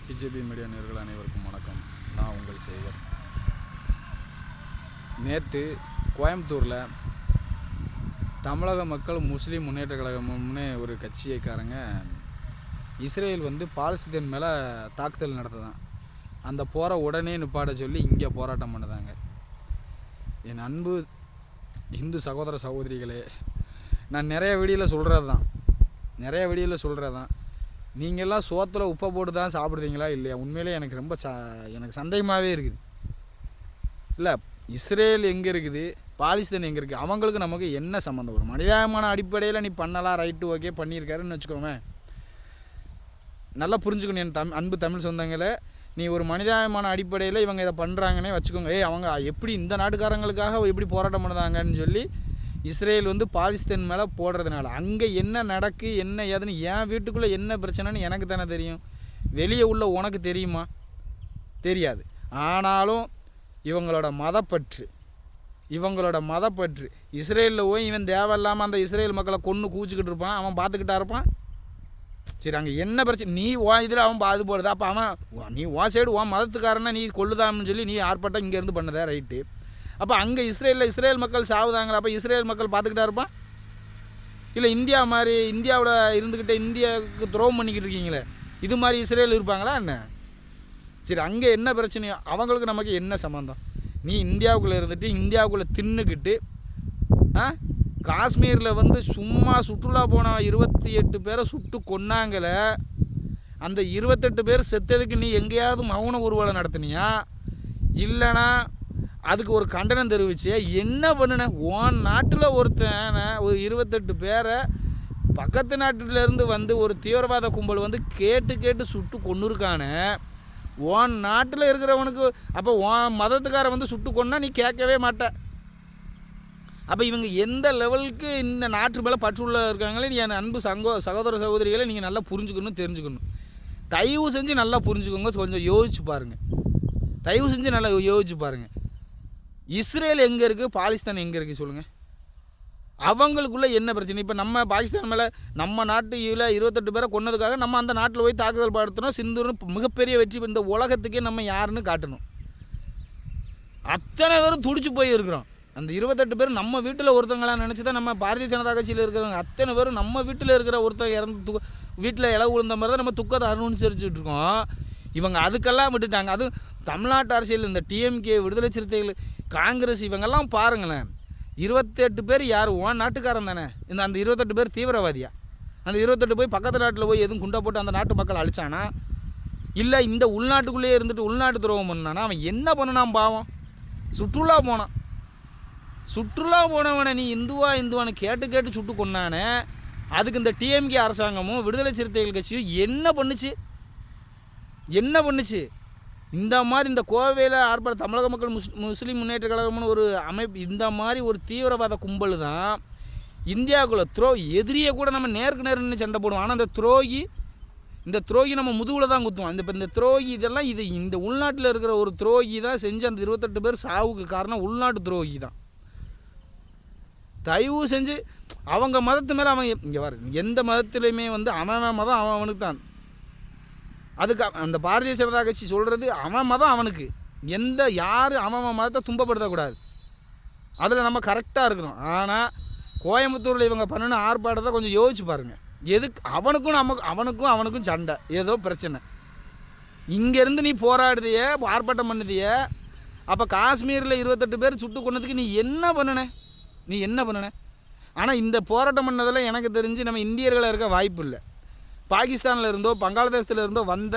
BJP media நேயர்கள் அனைவருக்கும் வணக்கம். நான் உங்கள் சேகர். நேற்று கோயம்புத்தூரில் தமிழக மக்கள் முஸ்லீம் முன்னேற்ற கழகம்னு ஒரு கட்சியைக்காரங்க இஸ்ரேல் பாலஸ்தீன் மேலே தாக்குதல் நடத்துதான். அந்த போரை உடனே நிப்பாட்ட சொல்லி இங்கே போராட்டம் பண்ணுதாங்க. என் அன்பு இந்து சகோதர சகோதரிகளே, நான் நிறைய வீடியோவில் சொல்கிறது தான் நீங்கள்லாம் சோத்தில் உப்பை போட்டு தான் சாப்பிட்றீங்களா இல்லையா? உண்மையிலே எனக்கு ரொம்ப எனக்கு சந்தேகமாகவே இருக்குது. இல்லை, இஸ்ரேல் எங்கே இருக்குது, பாலஸ்தீன் எங்கே இருக்குது, அவங்களுக்கு நமக்கு என்ன சம்மந்தம்? ஒரு மனிதாபிமான அடிப்படையில் நீ பண்ணலாம், ரைட்டு, ஓகே, பண்ணியிருக்காருன்னு வச்சுக்கோங்க. நல்லா புரிஞ்சுக்கணும் என் அன்பு தமிழ் சொந்தங்களே. நீ ஒரு மனிதாபிமான அடிப்படையில் இவங்க இதை பண்ணுறாங்கன்னே வச்சுக்கோங்க. அவங்க எப்படி இந்த நாட்டுக்காரங்களுக்காக எப்படி போராட்டம் பண்ணுறாங்கன்னு சொல்லி இஸ்ரேல் பாலஸ்தீன் மேலே போடுறதுனால அங்கே என்ன நடக்கு, என்ன ஏதுன்னு, என் வீட்டுக்குள்ளே என்ன பிரச்சனைன்னு எனக்கு தானே தெரியும். வெளியே உள்ள உனக்கு தெரியுமா? தெரியாது. ஆனாலும் இவங்களோட மதப்பற்று இஸ்ரேலில் போய் இவன் தேவையில்லாமல் அந்த இஸ்ரேல் மக்களை கொன்று கூச்சிக்கிட்டு இருப்பான், அவன் பார்த்துக்கிட்டா இருப்பான். சரி, அங்கே என்ன பிரச்சனை? நீ இதில் அவன் அது போடுது. அப்போ அவன் நீ சைடு மதத்துக்காரனை நீ கொள்ளுதான்னு சொல்லி நீ ஆர்ப்பாட்டம் இங்கேருந்து பண்ணதே ரைட்டு. அப்போ அங்கே இஸ்ரேல் மக்கள் சாவுதாங்களா? அப்போ இஸ்ரேல் மக்கள் பார்த்துக்கிட்டா இருப்பான்? இல்லை இந்தியாவில் இருந்துக்கிட்டே இந்தியாவுக்கு துரோகம் பண்ணிக்கிட்டு இருக்கீங்களே, இது மாதிரி இஸ்ரேல் இருப்பாங்களா என்ன? சரி, அங்கே என்ன பிரச்சனையோ அவங்களுக்கு நமக்கு என்ன சம்மந்தம்? நீ இந்தியாவுக்குள்ளே இருந்துட்டு இந்தியாவுக்குள்ளே தின்னுக்கிட்டு காஷ்மீரில் சும்மா சுற்றுலா போன 28 பேரை சுட்டு கொன்னாங்களே, அந்த 28 பேர் செத்ததுக்கு நீ எங்கேயாவது மௌன ஊர்வலம் நடத்தினியா? இல்லைனா அதுக்கு ஒரு கண்டனம் தெரிவிச்சு என்ன பண்ணுன? உன் நாட்டில் ஒருத்தன் ஒரு 28 பேரை பக்கத்து நாட்டிலேருந்து ஒரு தீவிரவாத கும்பல் கேட்டு சுட்டு கொன்னுருக்கானே. உன் நாட்டில் இருக்கிறவனுக்கு அப்போ உன் மதத்துக்கார சுட்டு கொன்னா நீ கேட்கவே மாட்ட. அப்போ இவங்க எந்த லெவலுக்கு இந்த நாட்டு மேலே பற்றுள்ள இருக்காங்களே, என் அன்பு சகோதர சகோதரிகளை நீங்கள் நல்லா புரிஞ்சுக்கணும், தெரிஞ்சுக்கணும். தயவு செஞ்சு நல்லா புரிஞ்சுக்கோங்க, கொஞ்சம் யோசிச்சு பாருங்கள். இஸ்ரேல் எங்கே இருக்குது, பாலஸ்தீன் எங்கே இருக்குது சொல்லுங்கள். அவங்களுக்குள்ளே என்ன பிரச்சனை? இப்போ நம்ம பாகிஸ்தான் மேலே நம்ம நாட்டில் 28 பேரை கொன்னதுக்காக நம்ம அந்த நாட்டில் போய் தாக்குதல் படுத்தணும், சிந்துன்னு மிகப்பெரிய வெற்றி இந்த உலகத்துக்கே நம்ம யாருன்னு காட்டணும். அத்தனை பேரும் துடிச்சு போய் இருக்கிறோம். அந்த 28 பேர் நம்ம வீட்டில் ஒருத்தங்களாம் நினச்சி தான் நம்ம பாரதிய ஜனதா கட்சியில் இருக்கிறவங்க அத்தனை பேரும் நம்ம வீட்டில் இருக்கிற ஒருத்தர் இறந்து வீட்டில் இளவு விழுந்த மாதிரி தான் நம்ம துக்கத்தை அனுசரிச்சுட்டு இருக்கோம். இவங்க அதுக்கெல்லாம் விட்டுட்டாங்க. அதுவும் தமிழ்நாட்டு அரசியல் இந்த டிஎம்கே, விடுதலை சிறுத்தைகள், காங்கிரஸ், இவங்கெல்லாம் பாருங்களேன். 28 பேர் யார்? ஓன் நாட்டுக்காரன் தானே. அந்த 28 பேர் தீவிரவாதியா? அந்த 28 போய் பக்கத்து நாட்டில் போய் எதுவும் குண்டை போட்டு அந்த நாட்டு மக்கள் அழிச்சானா? இல்லை இந்த உள்நாட்டுக்குள்ளேயே இருந்துட்டு உள்நாட்டு துரோகம் பண்ணானா? அவன் என்ன பண்ணனான் பாவம்? சுற்றுலா போனவனை நீ இந்துவான்னு கேட்டு சுட்டு கொண்டானே. அதுக்கு இந்த டிஎம்கே அரசாங்கமும் விடுதலை சிறுத்தைகள் கட்சியும் என்ன பண்ணுச்சு? இந்த மாதிரி இந்த கோவையில் ஆர்ப்பாட்ட தமிழக மக்கள் முஸ்லீம் முன்னேற்ற கழகம்னு ஒரு அமைப்பு, இந்த மாதிரி ஒரு தீவிரவாத கும்பல் தான் இந்தியாவுக்குள்ள எதிரியை கூட நம்ம நேருக்கு நின்று சண்டை போடுவோம். ஆனால் இந்த துரோகி நம்ம முதுகில் தான் குத்துவோம். இந்த துரோகி இதெல்லாம் இந்த உள்நாட்டில் இருக்கிற ஒரு துரோகி தான் செஞ்சு அந்த 28 பேர் சாவுக்கு காரணம் உள்நாட்டு துரோகி தான். தயவு செஞ்சு அவங்க மதத்து மேலே அவங்க இங்கே வர எந்த மதத்துலையுமே அவன் மதம் அவனுக்கு தான். அதுக்கு அந்த பாரதிய ஜனதா கட்சி சொல்கிறது அவன் மதம் அவனுக்கு. யார் அவன் மதத்தை துன்பப்படுத்தக்கூடாது. அதில் நம்ம கரெக்டாக இருக்கணும். ஆனால் கோயம்புத்தூரில் இவங்க பண்ணின ஆர்ப்பாட்டத்தை கொஞ்சம் யோசிச்சு பாருங்கள். எதுக்கு அவனுக்கும் சண்டை, ஏதோ பிரச்சனை. இங்கேருந்து நீ போராடுதிய, ஆர்ப்பாட்டம் பண்ணுதிய. அப்போ காஷ்மீரில் 28 பேர் சுட்டு கொண்டதுக்கு நீ என்ன பண்ணுன? ஆனால் இந்த போராட்டம் பண்ணதில் எனக்கு தெரிஞ்சு நம்ம இந்தியர்களாக இருக்க வாய்ப்பு இல்லை. பாகிஸ்தானில் இருந்தோ பங்களாதேசத்தில் இருந்தோ வந்த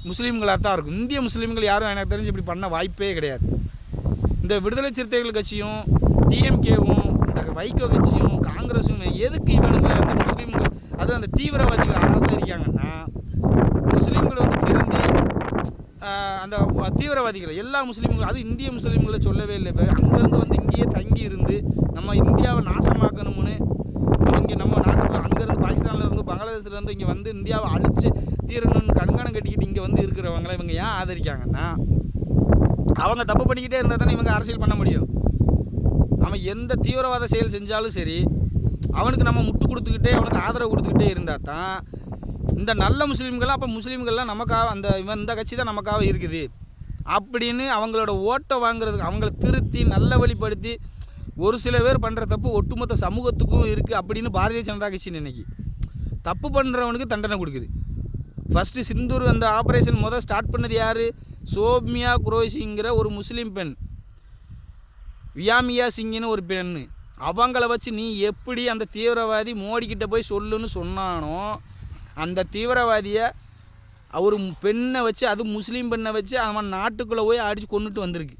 முஸ்லீம்களாக தான் இருக்கும். இந்திய முஸ்லீம்கள் யாரும் எனக்கு தெரிஞ்சு இப்படி பண்ண வாய்ப்பே கிடையாது. இந்த விடுதலை சிறுத்தைகள் கட்சியும் டிஎம்கேவும் இந்த வைகோ கட்சியும் காங்கிரஸும் எதுக்கு இவனுங்களை அந்த முஸ்லீம்கள் அதுவும் அந்த தீவிரவாதிகள் ஆதரிக்காங்கன்னா, முஸ்லீம்கள் திருந்தி அந்த தீவிரவாதிகள் எல்லா முஸ்லீம்களும், அது இந்திய முஸ்லீம்களை சொல்லவே இல்லை. இப்போ அங்கேருந்து இங்கேயே தங்கி இருந்து நம்ம இந்தியாவை நாசமாக்கணும்னு இங்கே நம்ம நாட்டுக்குள்ள அங்கேருந்து பாகிஸ்தான்லேருந்து பங்களாதேஷ்லேருந்து இங்கே இந்தியாவை அழித்து தீரணும்னு கண்காணம் கட்டிக்கிட்டு இங்கே இருக்கிறவங்கள இவங்க ஏன் ஆதரிக்காங்கன்னா, அவங்க தப்பு பண்ணிக்கிட்டே இருந்தால் தானே இவங்க அரசியல் பண்ண முடியும். அவன் எந்த தீவிரவாத செயல் செஞ்சாலும் சரி, அவனுக்கு நம்ம முட்டு கொடுத்துக்கிட்டே அவனுக்கு ஆதரவு கொடுத்துக்கிட்டே இருந்தால் தான் இந்த நல்ல முஸ்லீம்கள்லாம் அப்போ முஸ்லீம்கள்லாம் நமக்காக இந்த கட்சி தான் நமக்காக இருக்குது அப்படின்னு அவங்களோட ஓட்டை வாங்குறதுக்கு அவங்கள திருத்தி நல்ல வழிப்படுத்தி ஒரு சில பேர் பண்ணுற தப்பு ஒட்டுமொத்த சமூகத்துக்கும் இருக்குது அப்படின்னு பாரதிய ஜனதா கட்சி இன்னைக்கு தப்பு பண்ணுறவனுக்கு தண்டனை கொடுக்குது. ஃபஸ்ட்டு சிந்தூர் அந்த ஆப்ரேஷன் ஸ்டார்ட் பண்ணது யார்? சோம்யா குரோஷிங்கிற ஒரு முஸ்லீம் பெண், வியாமியா சிங்கின்னு ஒரு பெண். அவங்கள வச்சு நீ எப்படி அந்த தீவிரவாதி மோடிக்கிட்ட போய் சொல்லுன்னு சொன்னானோ அந்த தீவிரவாதியை ஒரு பெண்ணை வச்சு, அது முஸ்லீம் பெண்ணை வச்சு அவன் நாட்டுக்குள்ளே போய் அடித்து கொண்டுட்டு வந்திருக்கு.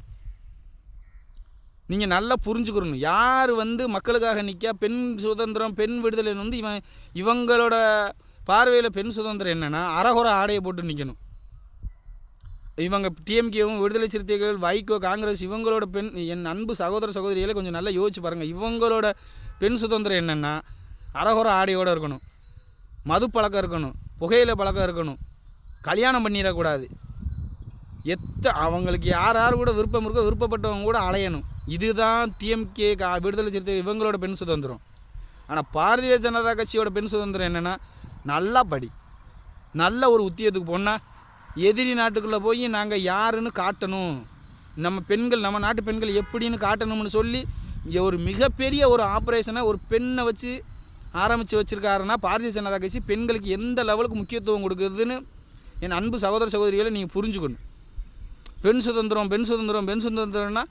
நீங்கள் நல்லா புரிஞ்சுக்கிறணும். யார் மக்களுக்காக நிற்க பெண் சுதந்திரம் பெண் விடுதலை இவங்களோட பார்வையில் பெண் சுதந்திரம் என்னென்னா அரகுறை ஆடையை போட்டு நிற்கணும். இவங்க டிஎம்கேவும் விடுதலை சிறுத்தைகள் வைகோ காங்கிரஸ் இவங்களோட என் அன்பு சகோதர சகோதரிகளை கொஞ்சம் நல்லா யோசிச்சு பாருங்கள். இவங்களோட பெண் சுதந்திரம் என்னென்னா அரகுறை ஆடையோடு இருக்கணும், மது பழக்கம் இருக்கணும், புகையிலை பழக்கம் இருக்கணும், கல்யாணம் பண்ணிடக்கூடாது, அவங்களுக்கு யார் கூட விருப்பம் இருக்கோ விருப்பப்பட்டவங்க கூட அலையணும். இதுதான் டிஎம்கே விடுதலை சிறுத்தை இவங்களோட பெண் சுதந்திரம். ஆனால் பாரதிய ஜனதா கட்சியோட பெண் சுதந்திரம் என்னென்னா நல்லா படி, நல்ல ஒரு உத்தியோகத்துக்கு போனால் எதிரி நாட்டுக்குள்ளே போய் நாங்கள் யாருன்னு காட்டணும், நம்ம நாட்டு பெண்கள் எப்படின்னு காட்டணும்னு சொல்லி இங்கே ஒரு மிகப்பெரிய ஒரு ஆப்ரேஷனை ஒரு பெண்ணை வச்சு ஆரம்பித்து வச்சுருக்காருன்னா பாரதிய ஜனதா கட்சி பெண்களுக்கு எந்த லெவலுக்கு முக்கியத்துவம் கொடுக்குறதுன்னு என் அன்பு சகோதர சகோதரிகளை நீங்கள் புரிஞ்சுக்கணும். பெண் சுதந்திரம்னா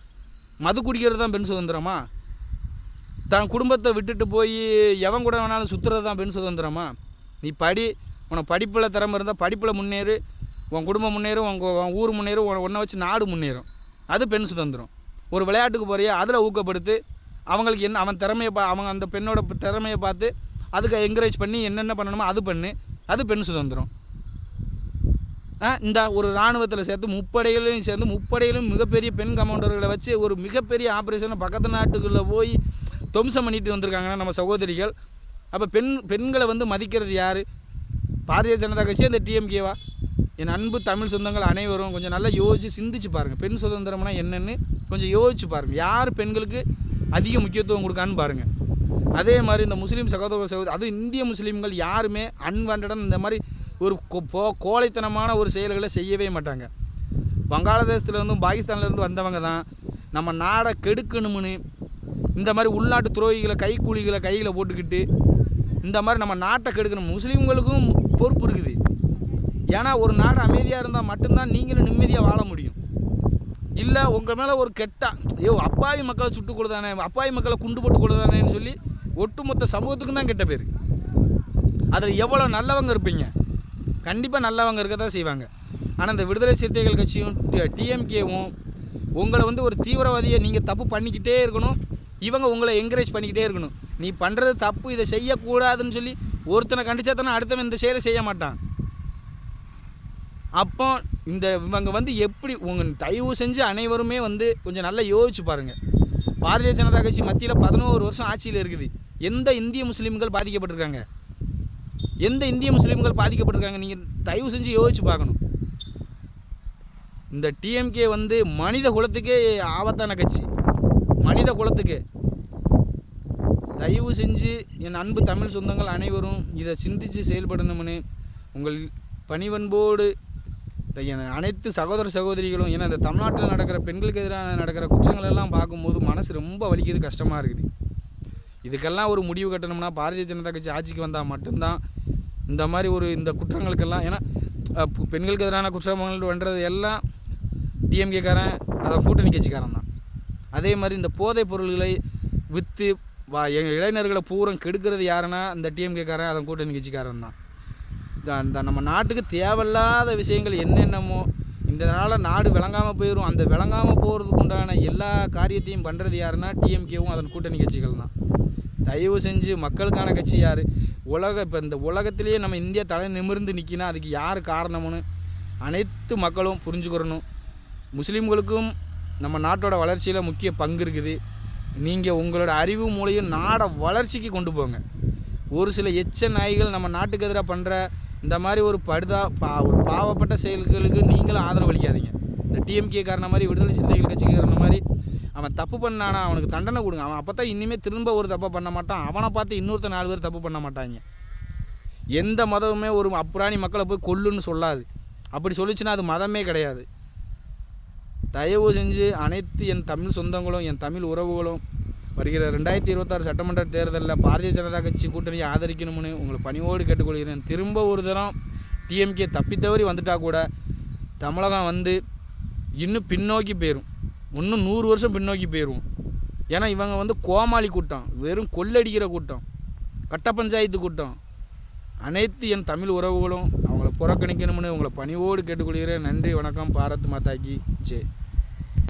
மது குடிக்கிறது தான் பெண் சுதந்திரமா? தன் குடும்பத்தை விட்டுட்டு போய் எவன் கூட வேணாலும் சுற்றுறது தான் பெண் சுதந்திரமா? நீ உனக்கு படிப்பில் திறமை இருந்தால் படிப்பில் முன்னேறு, உன் குடும்பம் முன்னேறும், உன் ஊர் முன்னேறும், ஒன்றை வச்சு நாடு முன்னேறும். அது பெண் சுதந்திரம். ஒரு விளையாட்டுக்கு போறியா அதில் ஊக்கப்படுத்து, அவங்களுக்கு அவன் திறமையை அவங்க அந்த பெண்ணோட திறமையை பார்த்து அதுக்கு என்கரேஜ் பண்ணி என்னென்ன பண்ணணுமோ அது பண்ணு, அது பெண் சுதந்திரம். இந்த ஒரு இராணுவத்தில் சேர்த்து முப்படைகளையும் மிகப்பெரிய பெண் கமாண்டர்களை வச்சு ஒரு மிகப்பெரிய ஆப்ரேஷனை பக்கத்து நாட்டுக்குள்ளே போய் துவம்சம் பண்ணிட்டு வந்திருக்காங்கன்னா நம்ம சகோதரிகள். அப்போ பெண்களை மதிக்கிறது யார்? பாரதிய ஜனதா கட்சி அந்த டிஎம்கேவா? என் அன்பு தமிழ் சொந்தங்கள் அனைவரும் கொஞ்சம் நல்லா யோசித்து சிந்திச்சு பாருங்கள். பெண் சுதந்திரம்னா என்னென்னு கொஞ்சம் யோசிச்சு பாருங்கள். யார் பெண்களுக்கு அதிக முக்கியத்துவம் கொடுக்கான்னு பாருங்கள். அதே மாதிரி இந்த முஸ்லீம் சகோதர அதுவும் இந்திய முஸ்லீம்கள் யாருமே அன்வான்டாக இந்த மாதிரி ஒரு கோழைத்தனமான ஒரு செயல்களை செய்யவே மாட்டாங்க. வங்காளதேசத்துலேருந்தும் பாகிஸ்தான்லேருந்து வந்தவங்க தான் நம்ம நாடை கெடுக்கணும்னு இந்த மாதிரி உள்நாட்டு துரோகிகளை கைக்கூலிகளை கையில் போட்டுக்கிட்டு இந்த மாதிரி நம்ம நாட்டை கெடுக்கணும். முஸ்லீம்களுக்கும் பொறுப்பு இருக்குது. ஏன்னா ஒரு நாடு அமைதியாக இருந்தால் மட்டும்தான் நீங்களும் நிம்மதியாக வாழ முடியும். இல்லை உங்கள் மேலே ஒரு அப்பாவி மக்களை சுட்டு கொடுதானே, அப்பாவி மக்களை குண்டு போட்டு கொடுதானேன்னு சொல்லி ஒட்டுமொத்த சமூகத்துக்கும் தான் கெட்ட பேர். அதில் எவ்வளோ நல்லவங்க இருப்பீங்க? கண்டிப்பாக நல்லவங்க இருக்க தான் செய்வாங்க. ஆனால் இந்த விடுதலை சிறுத்தைகள் கட்சியும் டிஎம்கேவும் உங்களை ஒரு தீவிரவாதியை நீங்கள் தப்பு பண்ணிக்கிட்டே இருக்கணும், இவங்க உங்களை என்கரேஜ் பண்ணிக்கிட்டே இருக்கணும். நீ பண்ணுறது தப்பு, இதை செய்யக்கூடாதுன்னு சொல்லி ஒருத்தனை கண்டிச்சா தானே அடுத்தவன் இந்த செயலை செய்ய மாட்டான். அப்போ இவங்க எப்படி தயவு செஞ்சு அனைவருமே கொஞ்சம் நல்லா யோசிச்சு பாருங்கள். பாரதிய ஜனதா கட்சி மத்தியில் 11 வருஷம் ஆட்சியில் இருக்குது. எந்த இந்திய முஸ்லீம்கள் பாதிக்கப்பட்டிருக்காங்க? நீங்கள் தயவு செஞ்சு யோசிச்சு பார்க்கணும். இந்த டிஎம்கே மனித குலத்துக்கே ஆபத்தான கட்சி, மனித குலத்துக்கு. தயவு செஞ்சு என் அன்பு தமிழ் சொந்தங்கள் அனைவரும் இதை சிந்தித்து செயல்படணும்னு உங்கள் பணிவன்போடு அனைத்து சகோதர சகோதரிகளும். ஏன்னா இந்த தமிழ்நாட்டில் நடக்கிற பெண்களுக்கு எதிரான நடக்கிற குற்றங்கள் எல்லாம் பார்க்கும்போது மனசு ரொம்ப வலிக்குது, கஷ்டமாக இருக்குது. இதுக்கெல்லாம் ஒரு முடிவு கட்டணும்னா பாரதிய ஜனதா கட்சி ஆட்சிக்கு வந்தால் மட்டும்தான் இந்த மாதிரி இந்த குற்றங்களுக்கெல்லாம். ஏன்னா பெண்களுக்கு எதிரான குற்றங்கள் பண்ணுறது எல்லாம் டிஎம்கேக்காரன், அதை கூட்டணி கட்சிக்காரன் தான். அதே மாதிரி இந்த போதைப் பொருள்களை விற்று இளைஞர்களை பூரம் கெடுக்கிறது யாருன்னா இந்த டிஎம்கேக்காரன், அதன் கூட்டணி கட்சிக்காரன் தான். இந்த நம்ம நாட்டுக்கு தேவையில்லாத விஷயங்கள் என்னென்னமோ இதனால் நாடு விளங்காமல் போயிடும். அந்த விளங்காமல் போகிறதுக்கு உண்டான எல்லா காரியத்தையும் பண்ணுறது யாருன்னா டிஎம்கேவும் அதன் கூட்டணி கட்சிகள் தான். தயவு செஞ்சு மக்களுக்கான கட்சி யார்? இப்போ இந்த உலகத்திலேயே நம்ம இந்தியா தலை நிமிர்ந்து நிற்கினா அதுக்கு யார் காரணம்னு அனைத்து மக்களும் புரிஞ்சுக்கிறணும். முஸ்லீம்களுக்கும் நம்ம நாட்டோட வளர்ச்சியில் முக்கிய பங்கு இருக்குது. நீங்கள் உங்களோட அறிவு மூலையும் நாடை வளர்ச்சிக்கு கொண்டு போங்க. ஒரு சில நாய்கள் நம்ம நாட்டுக்கு எதிராக பண்ணுற இந்த மாதிரி ஒரு பாவப்பட்ட செயல்களுக்கு நீங்களும் ஆதரவு அளிக்காதீங்க. இந்த டிஎம்கே காரண மாதிரி விடுதலை சிறுத்தைகள் கட்சிக்காரன மாதிரி அவன் தப்பு பண்ணானா அவனுக்கு தண்டனை கொடுங்க. அவன் அப்போ தான் இனிமேல் திரும்ப ஒரு தப்பை பண்ண மாட்டான். அவனை பார்த்து இன்னொருத்த 4 பேர் தப்பு பண்ண மாட்டாங்க. எந்த மதமுமே ஒரு அப்புறாணி மக்களை போய் கொல்லுன்னு சொல்லாது. அப்படி சொல்லிச்சுன்னா அது மதமே கிடையாது. தயவு செஞ்சு அனைத்து என் தமிழ் சொந்தங்களும் என் தமிழ் உறவுகளும் வருகிற 2026 சட்டமன்ற தேர்தலில் பாரதிய ஜனதா கட்சி கூட்டணியை ஆதரிக்கணும்னு உங்களை பணிவோடு கேட்டுக்கொள்கிறேன். திரும்ப ஒரு தரம் டிஎம்கே தப்பித்தவறி வந்துட்டால் கூட தமிழகம் வந்து இன்னும் பின்னோக்கி போயிடும். இன்னும் 100 வருஷம் பின்னோக்கி போயிடுவோம். ஏன்னா இவங்க வந்து கோமாளி கூட்டம், வெறும் கொள்ளடிக்கிற கூட்டம், கட்ட பஞ்சாயத்து கூட்டம். அனைத்து என் தமிழ் உறவுகளும் அவங்கள புறக்கணிக்கணும்னு உங்களை பணிவோடு கேட்டுக்கொள்கிறேன். நன்றி, வணக்கம். பாரத் மாதா கி ஜெய்.